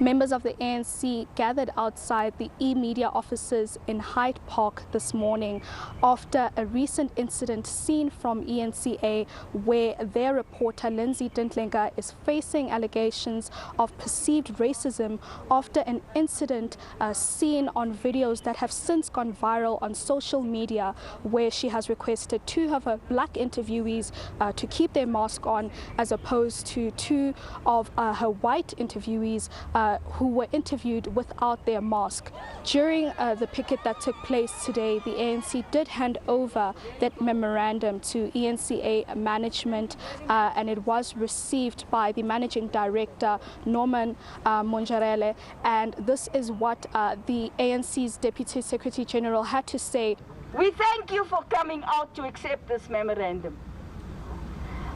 Members of the ANC gathered outside the e-media offices in Hyde Park this morning after a recent incident seen from eNCA where their reporter Lindsay Dintlenga is facing allegations of perceived racism after an incident seen on videos that have since gone viral on social media, where she has requested two of her black interviewees to keep their mask on as opposed to two of her white interviewees who were interviewed without their mask. During the picket that took place today, the ANC did hand over that memorandum to eNCA management and it was received by the Managing Director, Norman Monjarele, and this is what the ANC's Deputy Secretary General had to say. We thank you for coming out to accept this memorandum.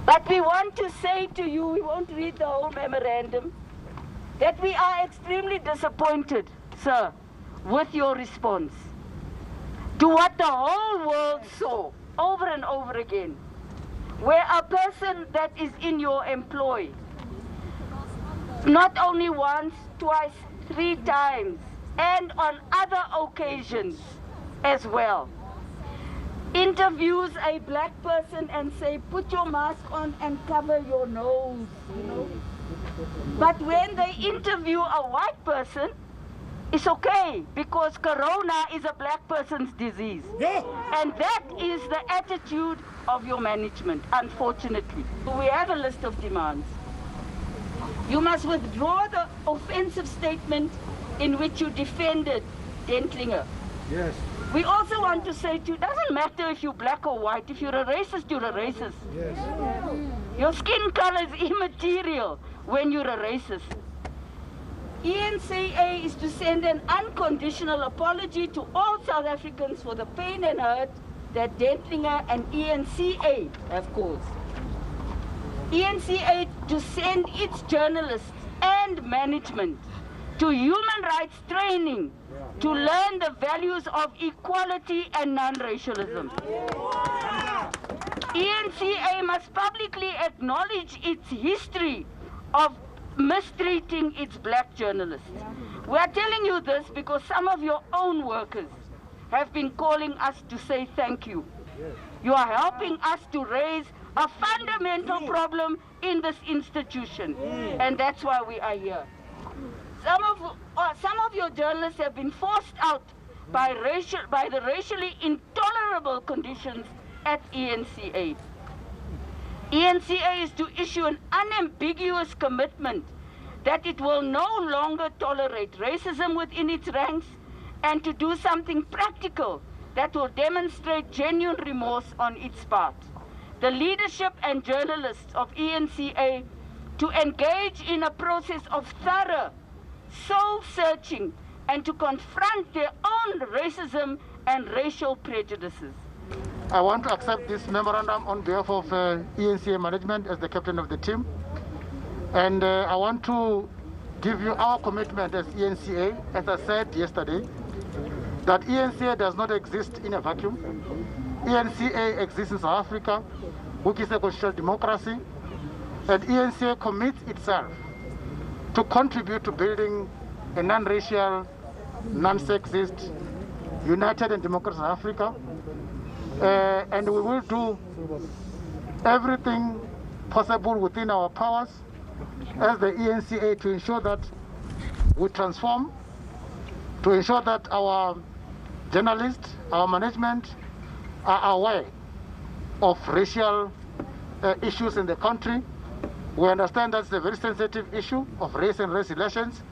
But we want to say to you, we won't read the whole memorandum, that we are extremely disappointed, sir, with your response to what the whole world saw over and over again, where a person that is in your employ, not only once, twice, 3 times, and on other occasions as well, interviews a black person and say, put your mask on and cover your nose, you know. But when they interview a white person, it's okay, because corona is a black person's disease. Yeah. And that is the attitude of your management, unfortunately. We have a list of demands. You must withdraw the offensive statement in which you defended Dentlinger. Yes. We also want to say to you, it doesn't matter if you're black or white. If you're a racist, you're a racist. Yes. Your skin color is immaterial when you're a racist. eNCA is to send an unconditional apology to all South Africans for the pain and hurt that Dentlinger and eNCA have caused. eNCA to send its journalists and management to human rights training to learn the values of equality and non-racialism. eNCA must publicly acknowledge its history of mistreating its black journalists. We are telling you this because some of your own workers have been calling us to say thank you. You are helping us to raise a fundamental problem in this institution, and that's why we are here. Some of your journalists have been forced out by the racially intolerable conditions at eNCA. eNCA is to issue an unambiguous commitment that it will no longer tolerate racism within its ranks and to do something practical that will demonstrate genuine remorse on its part. The leadership and journalists of eNCA to engage in a process of thorough soul-searching and to confront their own racism and racial prejudices. I want to accept this memorandum on behalf of eNCA management as the captain of the team. And I want to give you our commitment as eNCA, as I said yesterday, that eNCA does not exist in a vacuum. eNCA exists in South Africa, which is a constitutional democracy, and eNCA commits itself to contribute to building a non-racial, non-sexist, united and democratic South Africa. And we will do everything possible within our powers as the eNCA to ensure that we transform, to ensure that our journalists, our management are aware of racial issues in the country. We understand that's a very sensitive issue of race and race relations.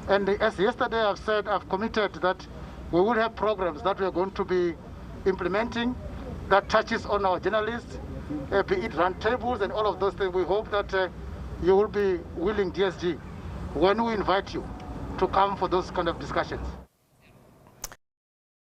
And as yesterday I've said, I've committed that we will have programs that we're going to be implementing that touches on our journalists, be it roundtables and all of those things. We hope that you will be willing, DSG, when we invite you to come for those kind of discussions.